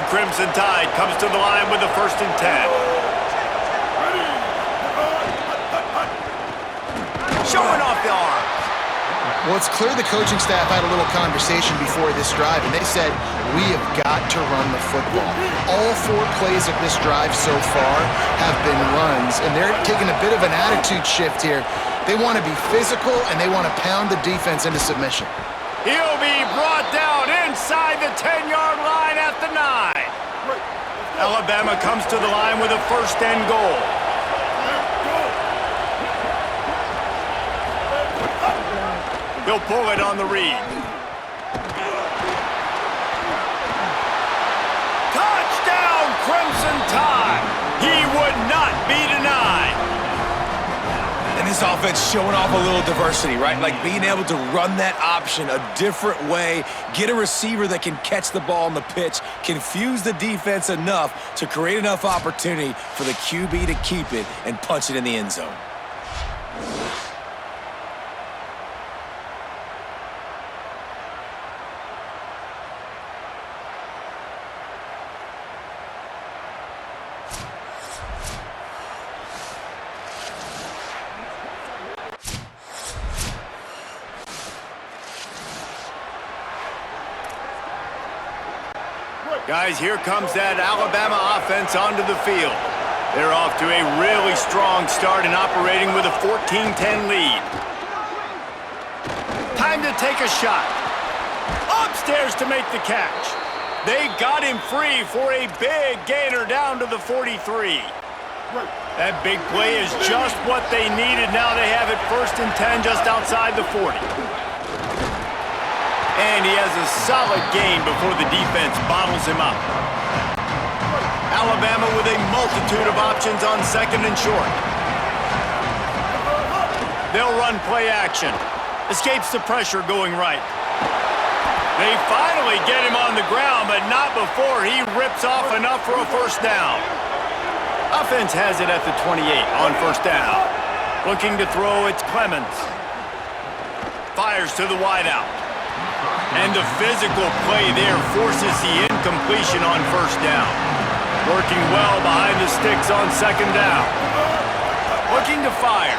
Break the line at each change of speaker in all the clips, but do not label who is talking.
The Crimson Tide comes to the line with a 1st and 10. Showing off the arm.
Well, it's clear the coaching staff had a little conversation before this drive, and they said, we have got to run the football. All 4 plays of this drive so far have been runs, and they're taking a bit of an attitude shift here. They want to be physical, and they want to pound the defense into submission.
He'll be brought down inside the 10-yard line at the 9. Alabama comes to the line with a 1st and goal. He'll pull it on the read. Touchdown, Crimson Tide! He would not be denied.
And this offense showing off a little diversity, right? Like being able to run that option a different way, get a receiver that can catch the ball on the pitch, confuse the defense enough to create enough opportunity for the QB to keep it and punch it in the end zone.
Guys, here comes that Alabama offense onto the field. They're off to a really strong start and operating with a 14-10 lead. Time to take a shot. Upstairs to make the catch. They got him free for a big gainer down to the 43. That big play is just what they needed. Now they have it 1st and 10 just outside the 40. And he has a solid gain before the defense bottles him up. Alabama with a multitude of options on 2nd and short. They'll run play action. Escapes the pressure going right. They finally get him on the ground, but not before he rips off enough for a 1st down. Offense has it at the 28 on 1st down. Looking to throw, it's Clemens. Fires to the wideout. And the physical play there forces the incompletion on 1st down. Working well behind the sticks on 2nd down. Looking to fire.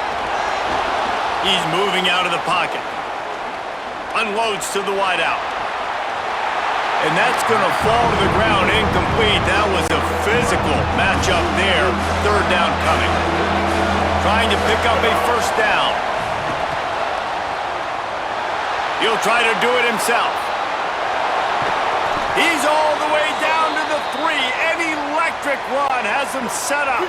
He's moving out of the pocket. Unloads to the wideout. And that's going to fall to the ground incomplete. That was a physical matchup there. 3rd down coming. Trying to pick up a 1st down. He'll try to do it himself. He's all the way down to the 3. An electric run has him set up.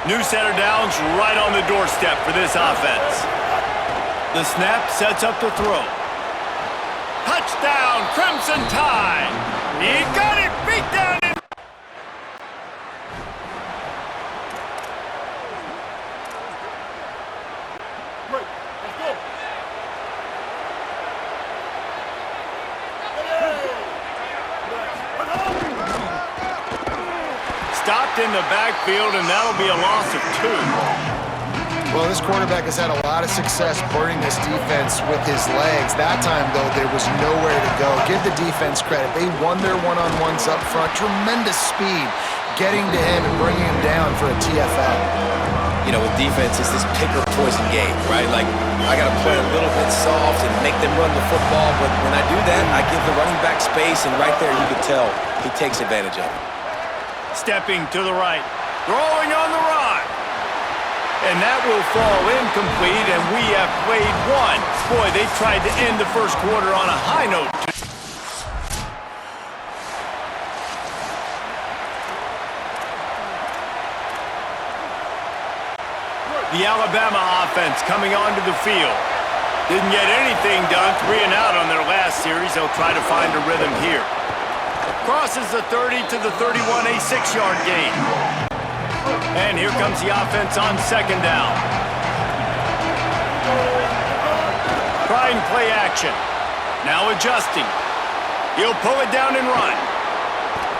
New center downs right on the doorstep for this offense. The snap sets up the throw. Touchdown, Crimson Tide! He got it beat down in. Stopped in the backfield, and that'll be a loss of 2.
Well, this quarterback has had a lot of success burning this defense with his legs. That time, though, there was nowhere to go. Give the defense credit. They won their one-on-ones up front. Tremendous speed getting to him and bringing him down for a TFL.
You know, with defense, it's this pick-or-poison game, right? Like, I got to play a little bit soft and make them run the football, but when I do that, I give the running back space, and right there you can tell he takes advantage of it.
Stepping to the right. Throwing on the run. And that will fall incomplete, and we have played 1. Boy, they tried to end the first quarter on a high note. The Alabama offense coming onto the field. Didn't get anything done. 3 and out on their last series. They'll try to find a rhythm here. Crosses the 30 to the 31, a 6-yard gain. And here comes the offense on 2nd down. Trying play action. Now adjusting. He'll pull it down and run.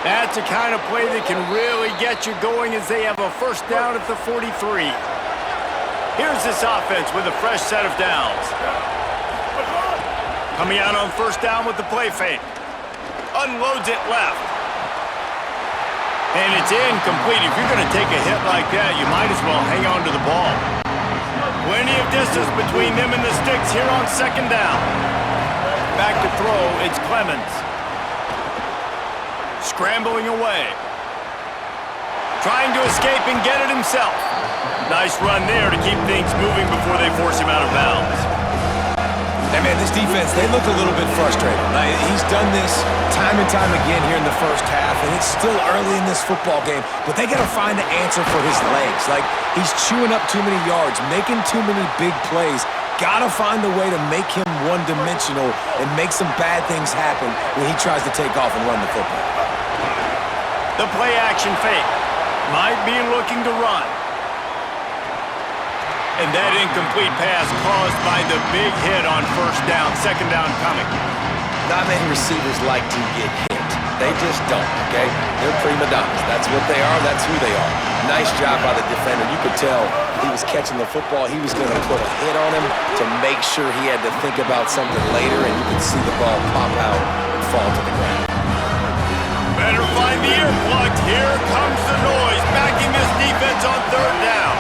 That's the kind of play that can really get you going as they have a first down at the 43. Here's this offense with a fresh set of downs. Coming out on first down with the play fake. Unloads it left. And it's incomplete. If you're going to take a hit like that, you might as well hang on to the ball. Plenty of distance between them and the sticks here on second down. Back to throw, it's Clemens. Scrambling away. Trying to escape and get it himself. Nice run there to keep things moving before they force him out of bounds.
Hey, man, this defense, they look a little bit frustrated. He's done this time and time again here in the first half, and it's still early in this football game, but they got to find the answer for his legs. He's chewing up too many yards, making too many big plays. Got to find a way to make him one-dimensional and make some bad things happen when he tries to take off and run the football.
The play-action fake. Might be looking to run. And that incomplete pass caused by the big hit on first down, second down coming.
Not many receivers like to get hit. They just don't, okay? They're prima donnas. That's what they are. That's who they are. Nice job by the defender. You could tell he was catching the football. He was going to put a hit on him to make sure he had to think about something later, and you could see the ball pop out and fall to the ground.
Better find the earplugs. Here comes the noise, backing this defense on third down.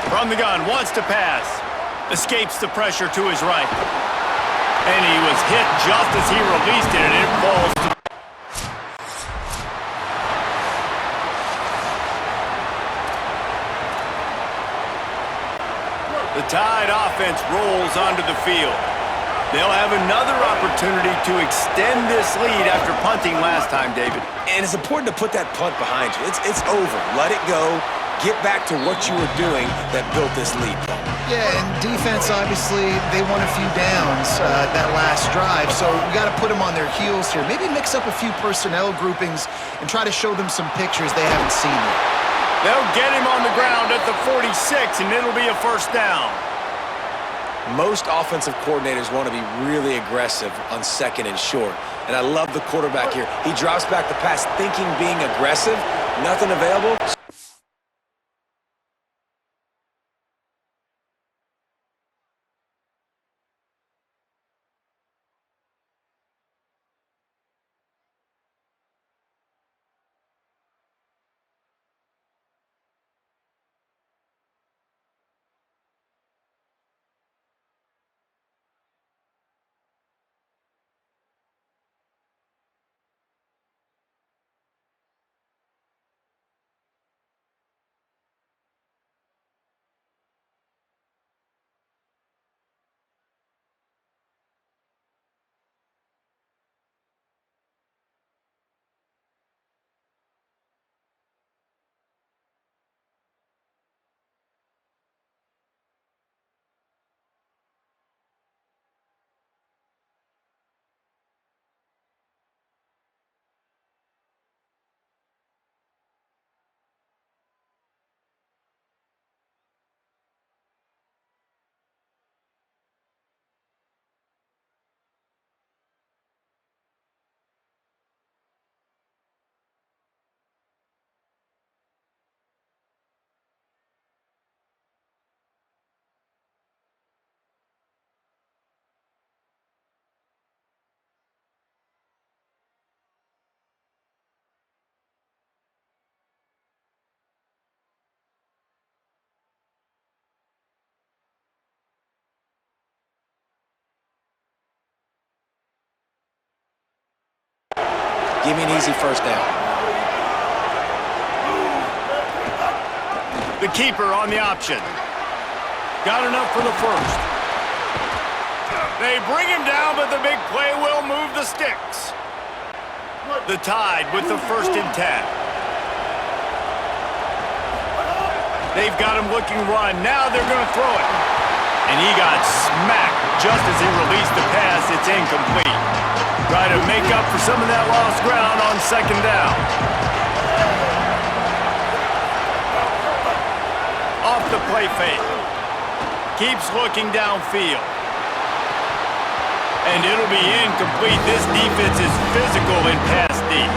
From the gun, wants to pass. Escapes the pressure to his right. And he was hit just as he released it, and it falls to... The Tide offense rolls onto the field. They'll have another opportunity to extend this lead after punting last time, David.
And it's important to put that punt behind you. It's over. Let it go. Get back to what you were doing that built this lead.
Yeah, and defense, obviously, they won a few downs that last drive, so we got to put them on their heels here. Maybe mix up a few personnel groupings and try to show them some pictures they haven't seen yet.
They'll get him on the ground at the 46, and it'll be a first down.
Most offensive coordinators want to be really aggressive on second and short, and I love the quarterback here. He drops back the pass thinking being aggressive, nothing available. Give me an easy first down.
The keeper on the option. Got enough for the first. They bring him down, but the big play will move the sticks. The Tide with the 1st and 10. They've got him looking run. Now they're going to throw it. And he got smacked just as he released the pass. It's incomplete. Try to make up for some of that lost ground on second down. the play fake. Keeps looking downfield. And it'll be incomplete. This defense is physical and pass deep.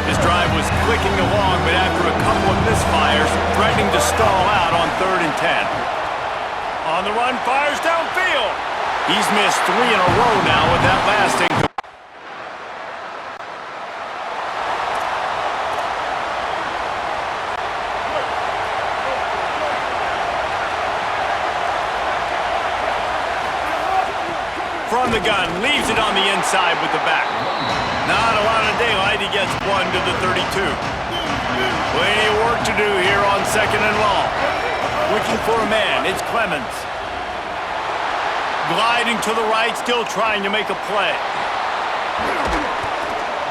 This drive was clicking along, but after a couple of misfires, threatening to stall out on 3rd and 10. On the run, fires downfield. He's missed 3 in a row now with that last incomplete. From the gun, leaves it on the inside with the back. Not a lot of daylight, he gets 1 to the 32. Plenty of work to do here on 2nd and long. Looking for a man, it's Clemens. Gliding to the right, still trying to make a play.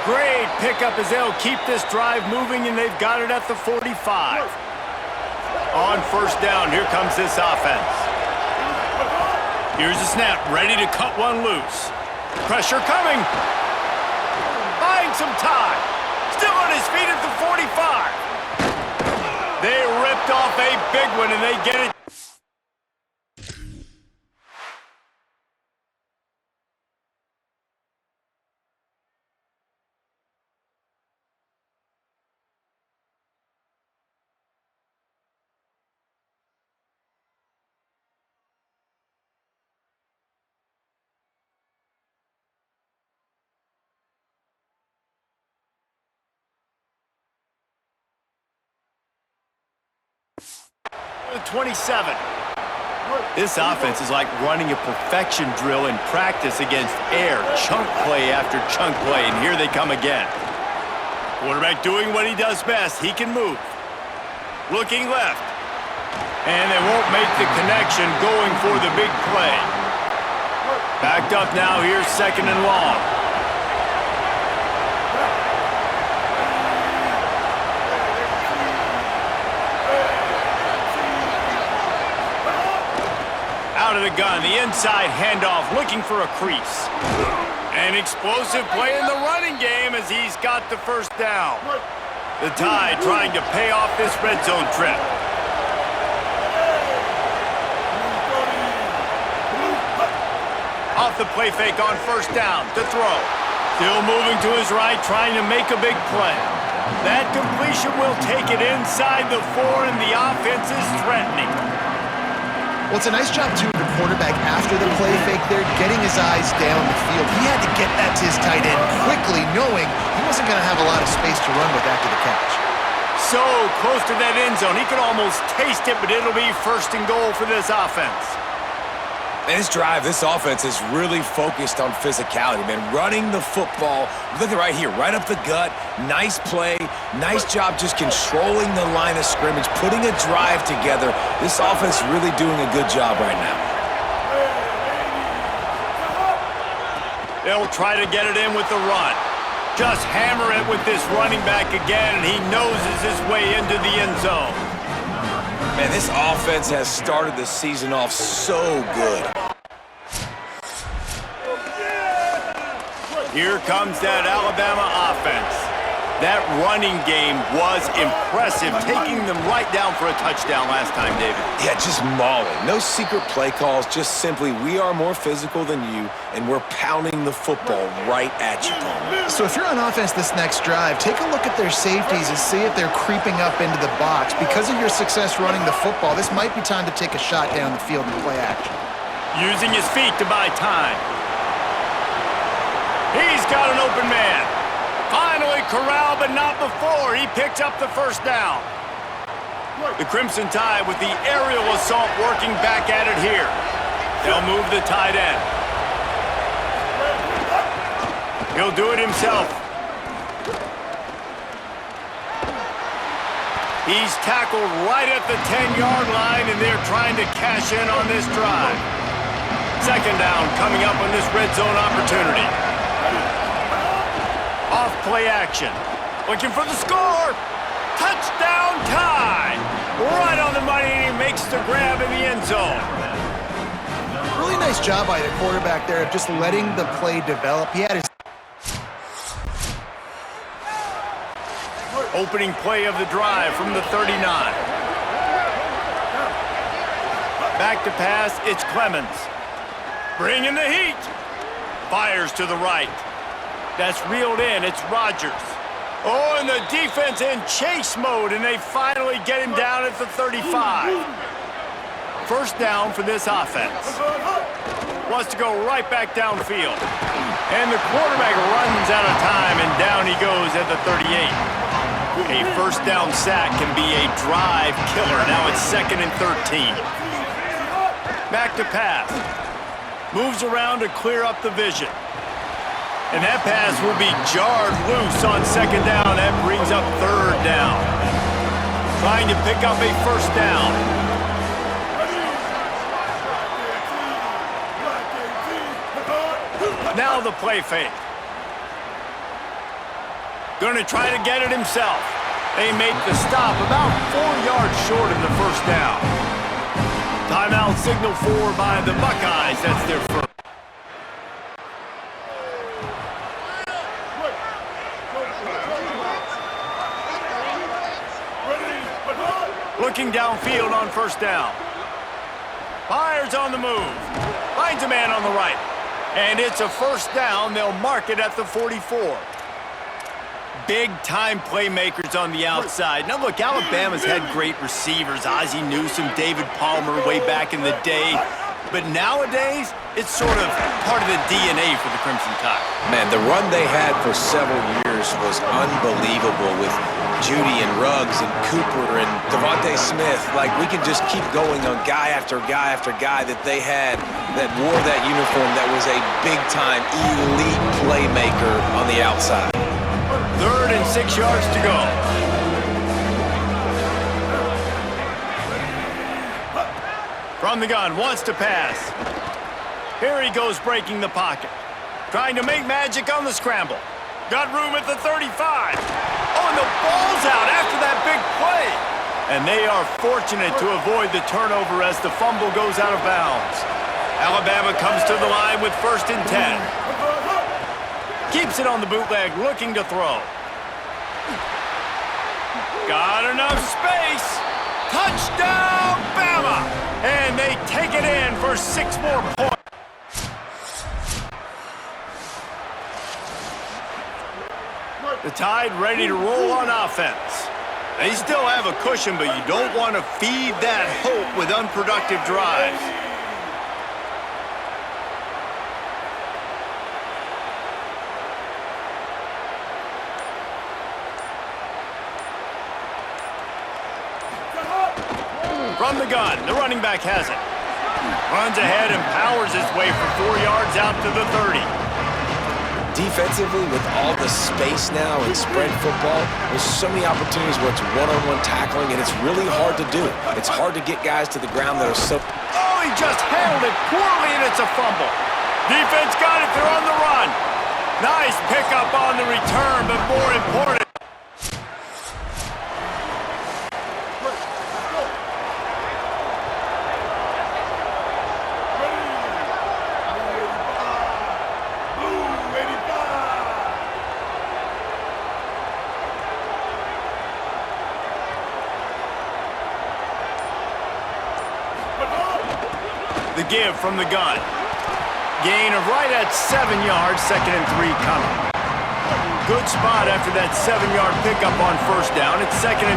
Great pickup as they'll keep this drive moving, and they've got it at the 45. On 1st down, here comes this offense. Here's a snap, ready to cut one loose. Pressure coming. Buying some time. Still on his feet at the 45. They ripped off a big one, and they get it. The 27. This offense is like running a perfection drill in practice against air. Chunk play after chunk play, and here they come again. Quarterback doing what he does best. He can move. Looking left. And they won't make the connection going for the big play. Backed up now, here's 2nd and long. Out of the gun, the inside handoff, looking for a crease. An explosive play in the running game as he's got the 1st down. The Tide trying to pay off this red zone trip. Off the play fake on 1st down to throw. Still moving to his right, trying to make a big play. That completion will take it inside the 4, and the offense is threatening.
Well, it's a nice job, too, of the quarterback after the play fake there, getting his eyes down the field. He had to get that to his tight end quickly, knowing he wasn't going to have a lot of space to run with after the catch.
So close to that end zone. He could almost taste it, but it'll be 1st and goal for this offense.
And this drive, this offense is really focused on physicality, man. Running the football, look at right here, right up the gut. Nice play, nice job just controlling the line of scrimmage, putting a drive together. This offense really doing a good job right now.
They'll try to get it in with the run. Just hammer it with this running back again, and he noses his way into the end zone.
Man, this offense has started the season off so good.
Here comes that Alabama offense. That running game was impressive, taking them right down for a touchdown last time, David.
Yeah, just mauling. No secret play calls, just simply we are more physical than you, and we're pounding the football right at you, Palmer.
So if you're on offense this next drive, take a look at their safeties and see if they're creeping up into the box. Because of your success running the football, this might be time to take a shot down the field and play action.
Using his feet to buy time. He's got an open man. Finally corralled, but not before. He picked up the 1st down. The Crimson Tide with the aerial assault working back at it here. They'll move the tight end. He'll do it himself. He's tackled right at the 10-yard line, and they're trying to cash in on this drive. 2nd down coming up on this red zone opportunity. Off play action. Looking for the score. Touchdown Tide. Right on the money, and he makes the grab in the end zone.
Really nice job by the quarterback there of just letting the play develop. He had his opening
play of the drive from the 39. Back to pass, it's Clemens. Bringing the heat. Fires to the right. That's reeled in, it's Rodgers. Oh, and the defense in chase mode, and they finally get him down at the 35. First down for this offense. Wants to go right back downfield. And the quarterback runs out of time, and down he goes at the 38. A first down sack can be a drive killer. Now it's 2nd and 13. Back to pass. Moves around to clear up the vision. And that pass will be jarred loose on 2nd down. That brings up 3rd down. Trying to pick up a first down. Now the play fake. Going to try to get it himself. They make the stop about 4 yards short of the first down. Timeout signal for by the Buckeyes. That's their first. Looking downfield on first down. Fires on the move. Finds a man on the right. And it's a first down. They'll mark it at the 44. Big-time playmakers on the outside. Now, look, Alabama's had great receivers. Ozzie Newsome, David Palmer way back in the day. But nowadays, it's sort of part of the DNA for the Crimson Tide.
Man, the run they had for several years was unbelievable with Judy and Ruggs and Cooper and Devontae Smith. Like, we could just keep going on guy after guy after guy that they had that wore that uniform that was a big-time elite playmaker on the outside.
3rd and 6 yards to go. From the gun, wants to pass. Here he goes breaking the pocket. Trying to make magic on the scramble. Got room at the 35. Oh, and the ball's out after that big play. And they are fortunate to avoid the turnover as the fumble goes out of bounds. Alabama comes to the line with 1st and 10. Keeps it on the bootleg, looking to throw. Got enough space. Touchdown, Bama! And they take it in for 6 more points. The Tide ready to roll on offense. They still have a cushion, but you don't want to feed that hope with unproductive drives. From the gun, the running back has it. Runs ahead and powers his way for 4 yards out to the 30.
Defensively, with all the space now and spread football, there's so many opportunities where it's one-on-one tackling, and it's really hard to do. It's hard to get guys to the ground that are so...
Oh, he just handled it poorly, and it's a fumble. Defense got it. They're on the run. Nice pickup on the return, but more important... The give from the gun. Gain of right at 7 yards, 2nd and 3 coming. Good spot after that 7-yard pickup on first down. It's 2nd and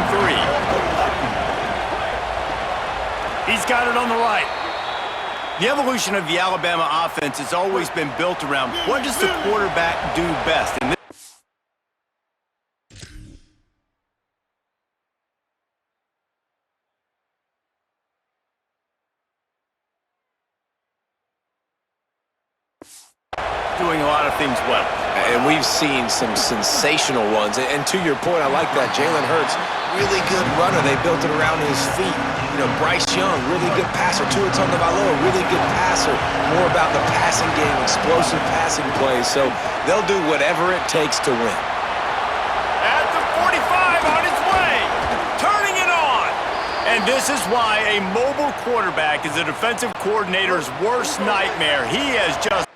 3. He's got it on the right. The evolution of the Alabama offense has always been built around what does the quarterback do best. And doing a lot of things well.
And we've seen some sensational ones. And to your point, I like that. Jalen Hurts, really good runner. They built it around his feet. You know, Bryce Young, really good passer. Tua Tagovailoa, really good passer. More about the passing game, explosive passing plays. So they'll do whatever it takes to win.
At the 45 on its way. Turning it on. And this is why a mobile quarterback is a defensive coordinator's worst nightmare. He has just...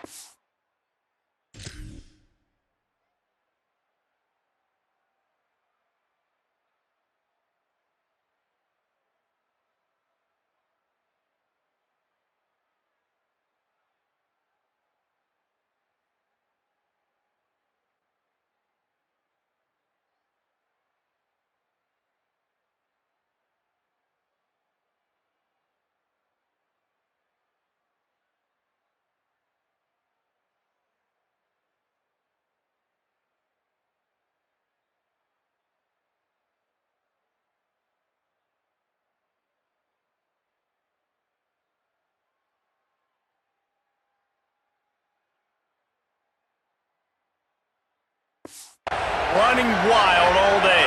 running wild all day.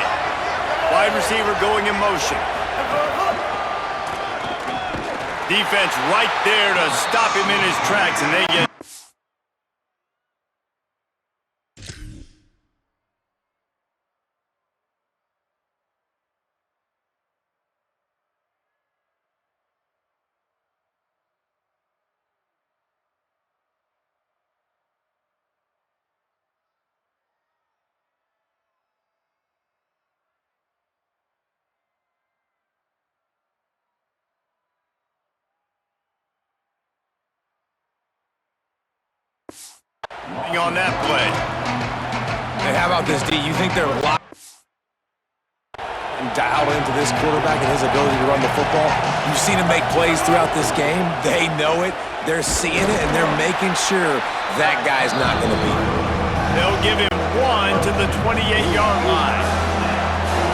Wide receiver going in motion. Defense right there to stop him in his tracks, and they get... on that play.
Hey, how about this, D? You think they're locked and dialed into this quarterback and his ability to run the football? You've seen him make plays throughout this game. They know it. They're seeing it, and they're making sure that guy's not going to beat him.
They'll give him 1 to the 28-yard line.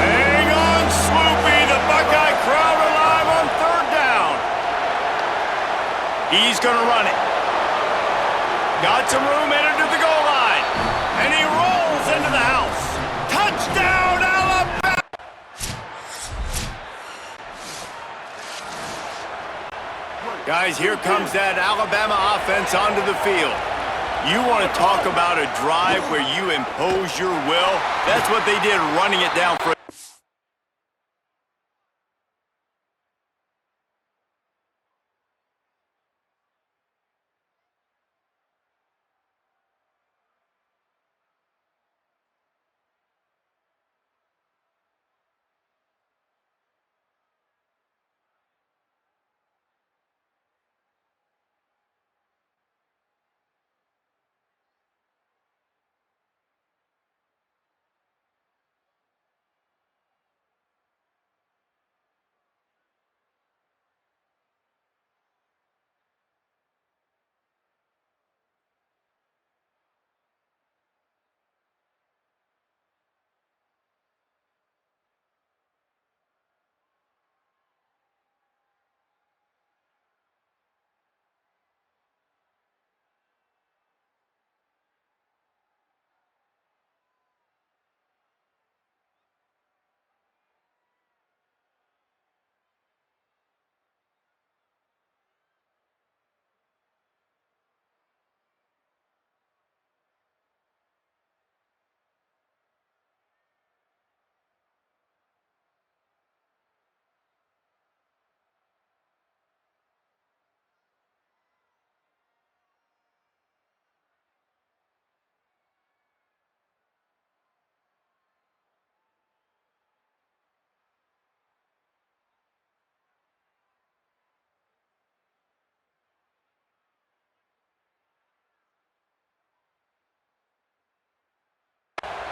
Hang on, Swoopy. The Buckeye crowd alive on 3rd down. He's going to run it. Got some room, headed to the goal line. And he rolls into the house. Touchdown, Alabama! Guys, here comes that Alabama offense onto the field. You want to talk about a drive where you impose your will? That's what they did, running it down for...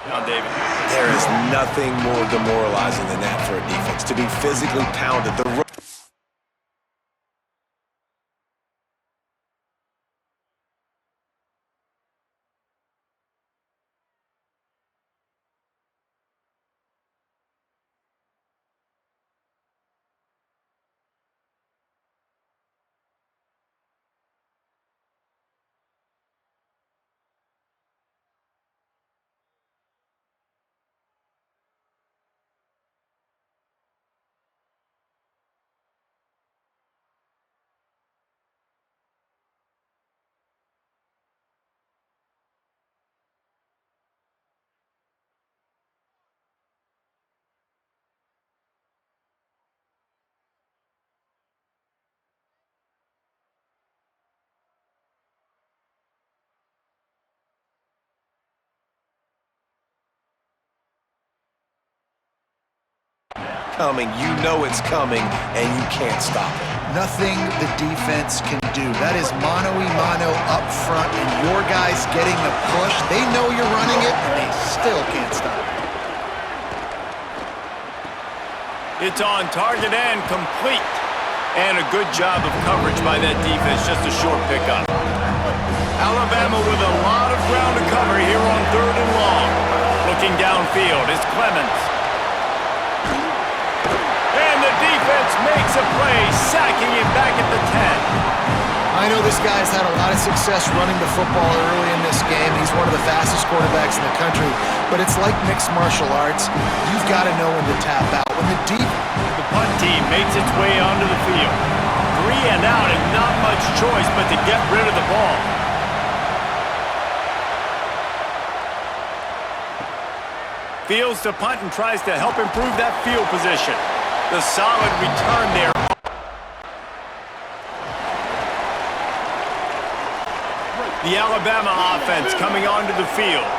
Now, David.
There is nothing more demoralizing than that for a defense, to be physically pounded. Coming, you know it's coming, and you can't stop it.
Nothing the defense can do. That is mano-a-mano up front, and your guys getting the push. They know you're running it, and they still can't stop it.
It's on target and complete. And a good job of coverage by that defense, just a short pickup. Alabama with a lot of ground to cover here on 3rd and long. Looking downfield is Clemens. And the defense makes a play, sacking him back at the 10.
I know this guy's had a lot of success running the football early in this game. He's one of the fastest quarterbacks in the country, but it's like mixed martial arts. You've got to know when to tap out.
The punt team makes its way onto the field. 3 and out and not much choice but to get rid of the ball. Fields to punt and tries to help improve that field position. The solid return there. The Alabama offense coming onto the field.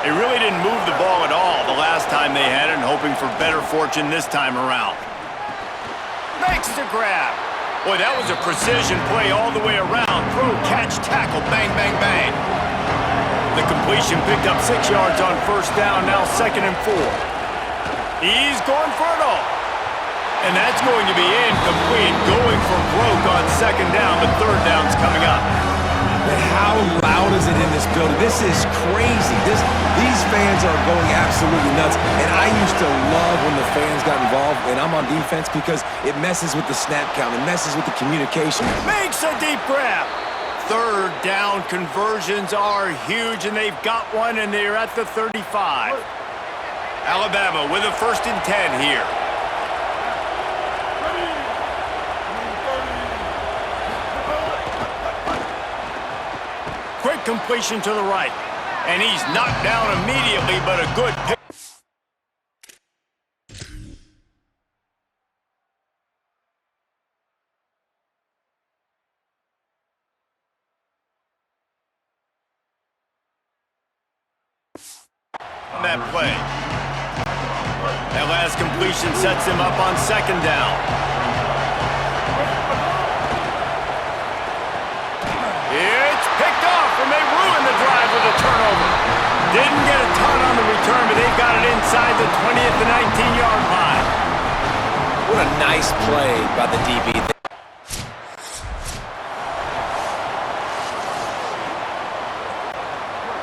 They really didn't move the ball at all the last time they had it, and hoping for better fortune this time around. Makes the grab. Boy, that was a precision play all the way around. Throw, catch, tackle, bang, bang, bang. The completion picked up 6 yards on first down, now 2nd and 4. He's going for it all. And that's going to be incomplete, going for broke on 2nd down, but 3rd down's coming up.
But how loud is it in this building? This is crazy. These fans are going absolutely nuts. And I used to love when the fans got involved, and I'm on defense, because it messes with the snap count. It messes with the communication.
Makes a deep grab. 3rd down conversions are huge, and they've got one, and they're at the 35. Alabama with a 1st and 10 here. Quick completion to the right. And he's knocked down immediately, but a good pick. On that play. That last completion sets him up on 2nd down. It's picked off, and they ruin the drive with a turnover. Didn't get a ton on the return, but they've got it inside the 20th and 19-yard line.
What a nice play by the DB.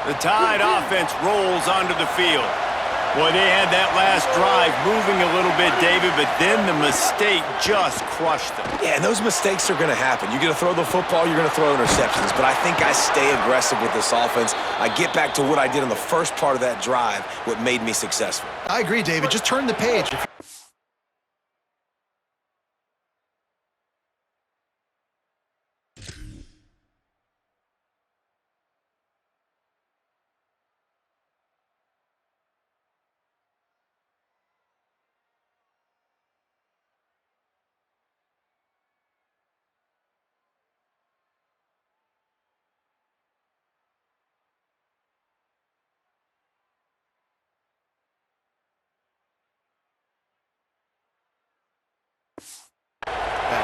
The Tide offense rolls onto the field. Boy, they had that last drive moving a little bit, David, but then the mistake just crushed them.
Yeah, and those mistakes are going to happen. You're going to throw the football, you're going to throw interceptions. But I think I stay aggressive with this offense. I get back to what I did in the first part of that drive, what made me successful.
I agree, David. Just turn the page.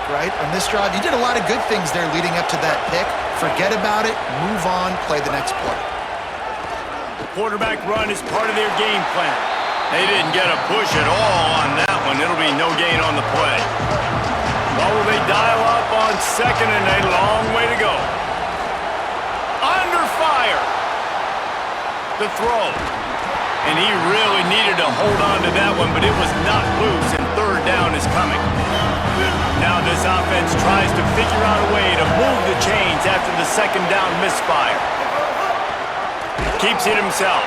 Right? On this drive, you did a lot of good things there leading up to that pick. Forget about it, move on, play the next play.
The quarterback run is part of their game plan. They didn't get a push at all on that one. It'll be no gain on the play. Well, will they dial up on 2nd and a long way to go? Under fire. The throw. And he really needed to hold on to that one, but it was not loose, and 3rd down is coming. Now this offense tries to figure out a way to move the chains after the 2nd down misfire. Keeps it himself.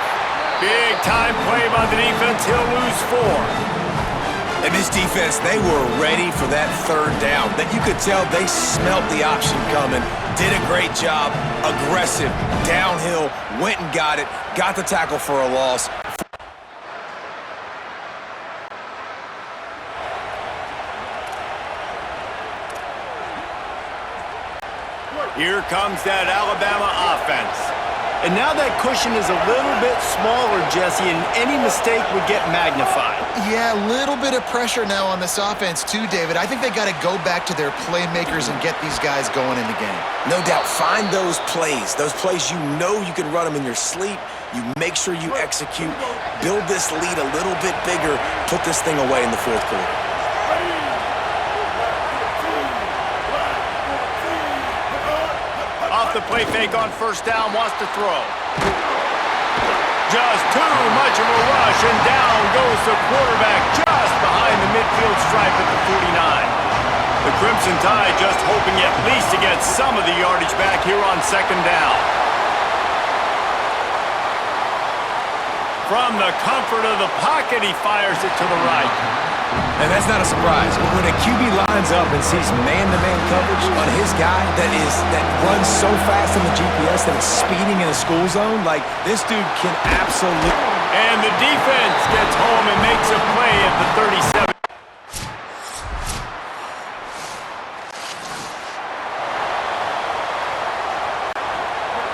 Big time play by the defense. He'll lose 4.
And this defense, they were ready for that 3rd down. That you could tell they smelt the option coming. Did a great job. Aggressive. Downhill. Went and got it. Got the tackle for a loss.
Here comes that Alabama offense. And now that cushion is a little bit smaller, Jesse, and any mistake would get magnified.
Yeah, a little bit of pressure now on this offense too, David. I think they got to go back to their playmakers and get these guys going in the game.
No doubt. Find those plays you know you can run them in your sleep. You make sure you execute. Build this lead a little bit bigger. Put this thing away in the 4th quarter.
Off the play fake on 1st down, wants to throw. Just too much of a rush, and down goes the quarterback just behind the midfield stripe at the 49. The Crimson Tide just hoping at least to get some of the yardage back here on second down. From the comfort of the pocket, he fires it to the right.
And that's not a surprise. When a QB lines up and sees man-to-man coverage on his guy that runs so fast in the GPS that it's speeding in a school zone, like, this dude can absolutely...
And the defense gets home and makes a play at the 37.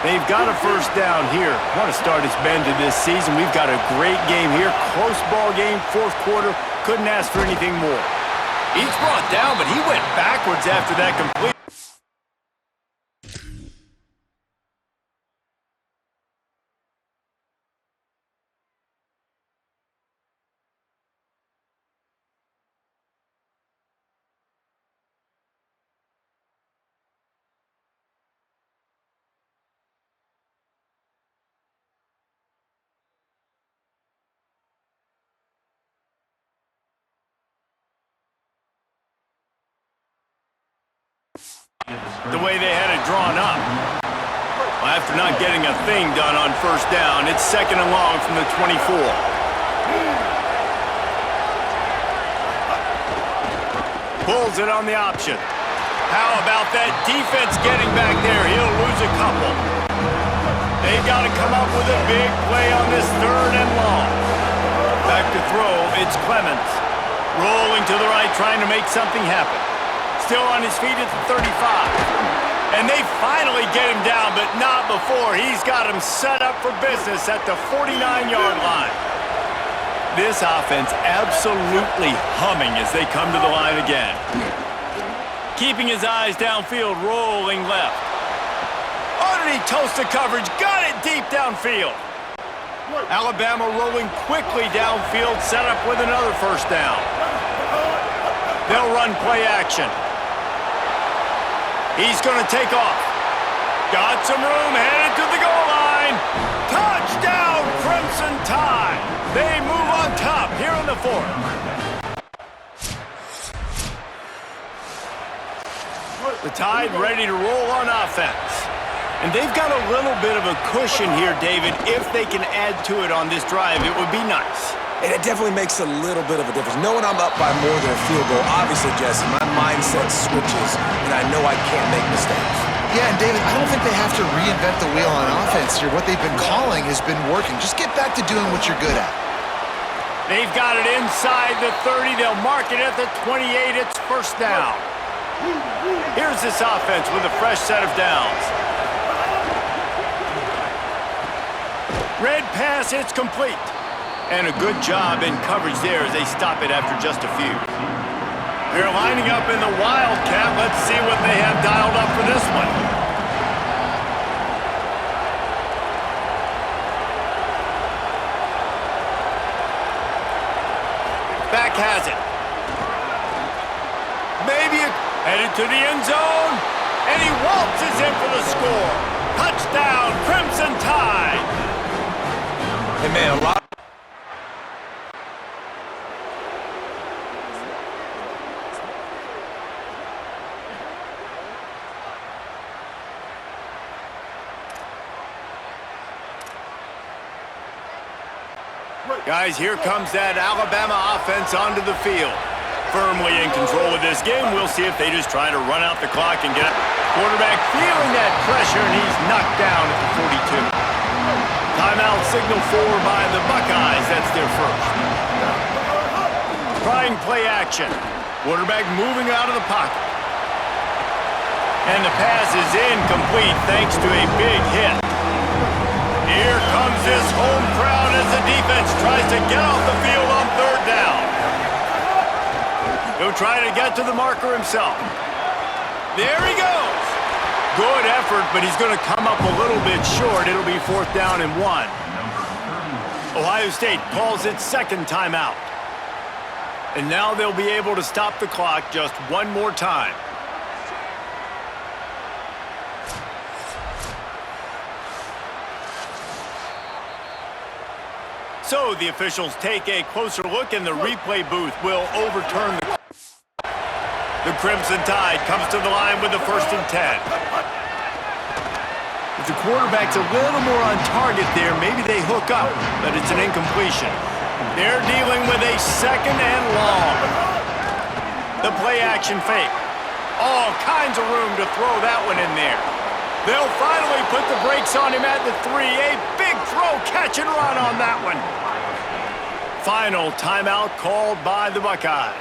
They've got a first down here. Want to start his bend to this season. We've got a great game here. Close ball game, fourth quarter. Couldn't ask for anything more. He's brought down, but he went backwards after that complete. The way they had it drawn up. Well, after not getting a thing done on first down, it's second and long from the 24. Pulls it on the option. How about that defense getting back there? He'll lose a couple. They've got to come up with a big play on this third and long. Back to throw, it's Clemens. Rolling to the right, trying to make something happen. Still on his feet at the 35. And they finally get him down, but not before. He's got him set up for business at the 49-yard line. This offense absolutely humming as they come to the line again. Keeping his eyes downfield, rolling left. Underneath toasted coverage, got it deep downfield. Alabama rolling quickly downfield, set up with another first down. They'll run play action. He's going to take off. Got some room, headed to the goal line. Touchdown, Crimson Tide. They move on top here in the fourth. The Tide ready to roll on offense. And they've got a little bit of a cushion here, David. If they can add to it on this drive, it would be nice.
And it definitely makes a little bit of a difference. Knowing I'm up by more than a field goal, obviously, Jesse, my mindset switches, and I know I can't make mistakes.
Yeah, and David, I don't think they have to reinvent the wheel on offense here. What they've been calling has been working. Just get back to doing what you're good at.
They've got it inside the 30. They'll mark it at the 28. It's first down. Here's this offense with a fresh set of downs. Red pass, it's complete. And a good job in coverage there as they stop it after just a few. They're lining up in the Wildcat. Let's see what they have dialed up for this one. Back has it. Maybe headed to the end zone. And he waltzes in for the score. Touchdown, Crimson Tide.
Hey, man, a lot.
Guys, here comes that Alabama offense onto the field. Firmly in control of this game. We'll see if they just try to run out the clock and get it. Quarterback feeling that pressure, and he's knocked down at the 42. Timeout signal for by the Buckeyes. That's their first. Trying play action. Quarterback moving out of the pocket. And the pass is incomplete thanks to a big hit. Here comes this home crowd as the defense tries to get off the field on third down. He'll try to get to the marker himself. There he goes. Good effort, but he's going to come up a little bit short. It'll be fourth down and 1. Ohio State calls its second timeout. And now they'll be able to stop the clock just one more time. So the officials take a closer look, and the replay booth will overturn the... The Crimson Tide comes to the line with the 1st and 10. If the quarterback's a little more on target there, maybe they hook up, but it's an incompletion. They're dealing with a 2nd and long. The play action fake. All kinds of room to throw that one in there. They'll finally put the brakes on him at the 3. A big throw, catch and run on that one. Final timeout called by the Buckeyes.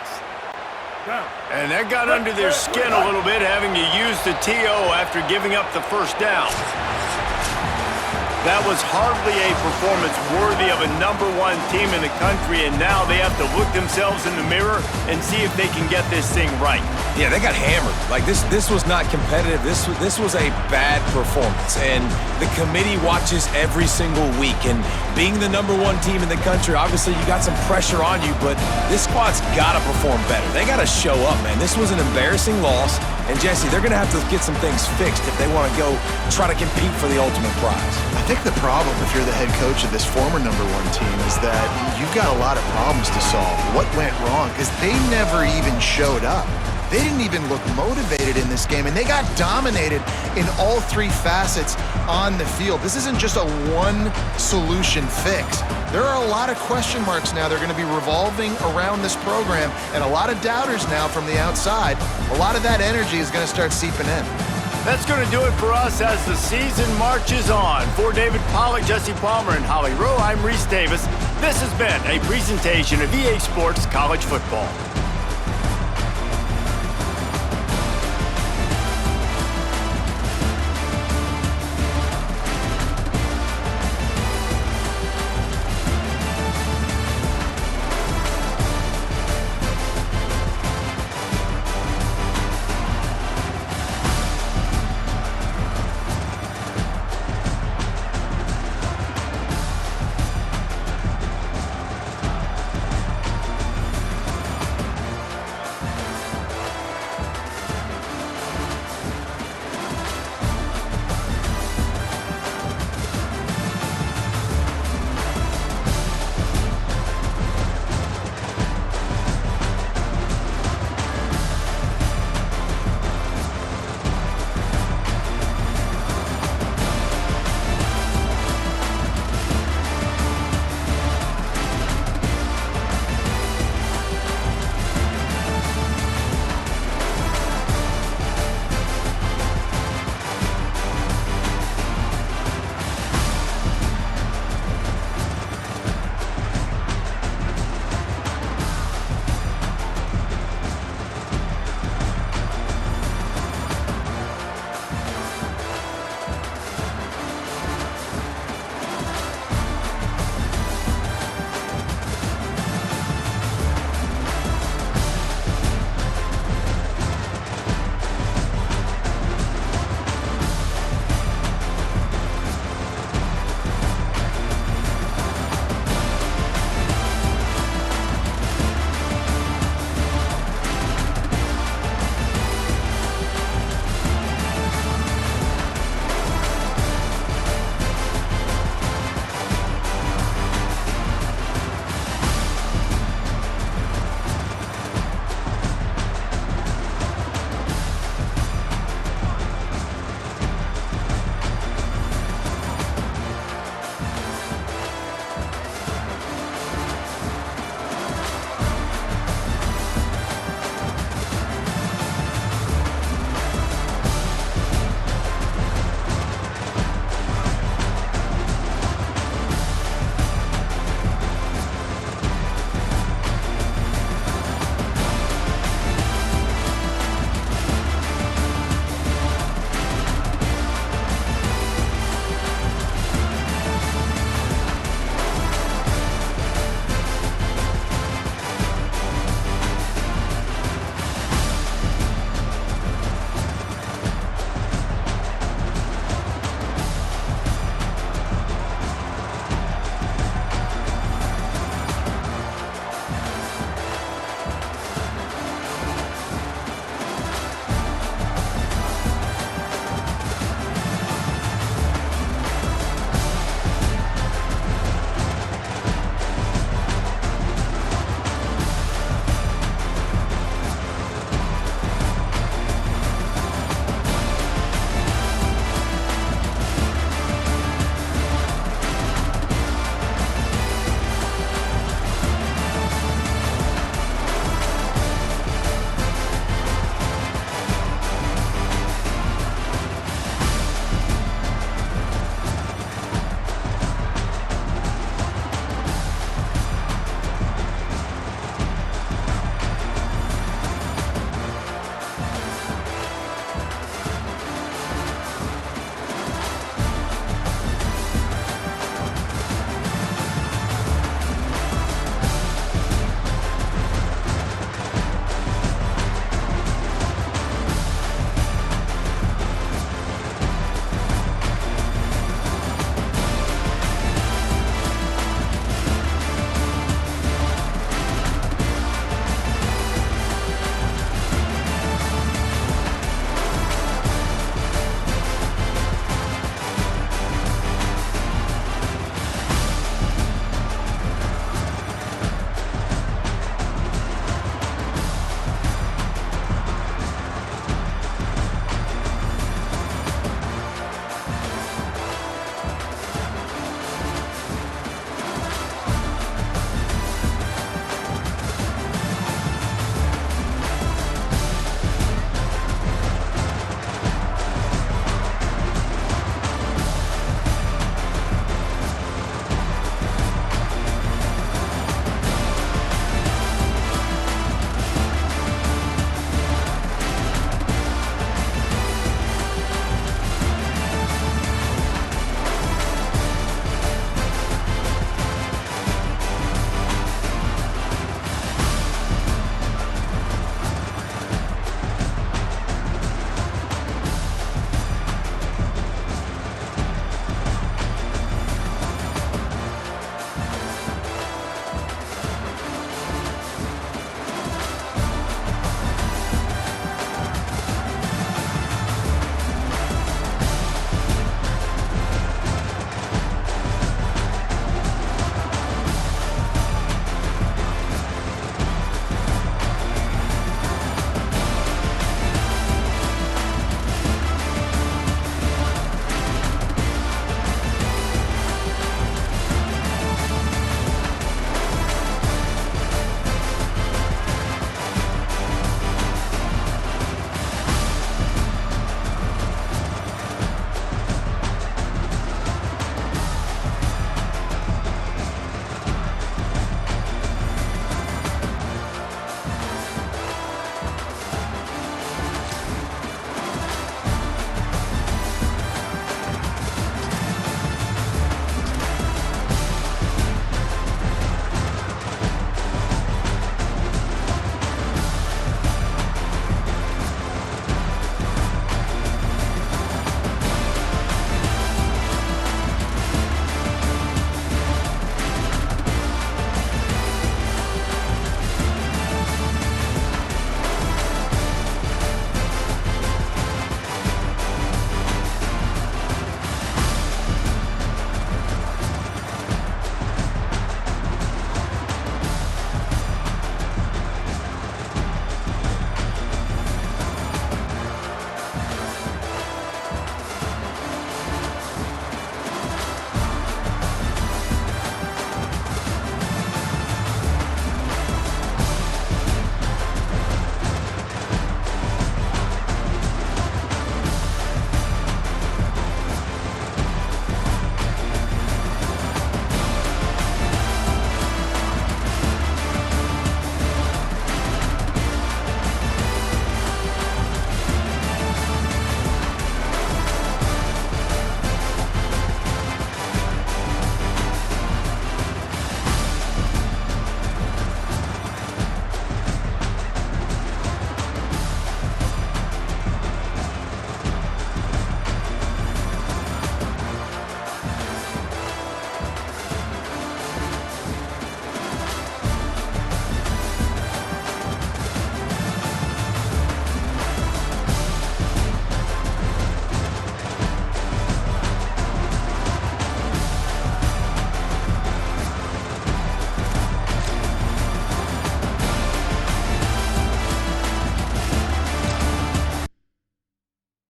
And that got under their skin a little bit, having to use the TO after giving up the 1st down. That was hardly a performance worthy of a #1 team in the country, and now they have to look themselves in the mirror and see if they can get this thing right.
Yeah, they got hammered. Like, this was not competitive. This was a bad performance, and the committee watches every single week. And being the #1 team in the country, obviously you got some pressure on you, but this squad's got to perform better. They got to show up, man. This was an embarrassing loss, and Jesse, they're going to have to get some things fixed if they want to go try to compete for the ultimate prize.
I think the problem, if you're the head coach of this former #1 team, is that you've got a lot of problems to solve. What went wrong? Because they never even showed up. They didn't even look motivated in this game, and they got dominated in all 3 facets on the field. This isn't just a one-solution fix. There are a lot of question marks now. They're going to be revolving around this program, and a lot of doubters now from the outside. A lot of that energy is going to start seeping in.
That's going to do it for us as the season marches on. For David Pollack, Jesse Palmer, and Holly Rowe, I'm Reese Davis. This has been a presentation of EA Sports College Football.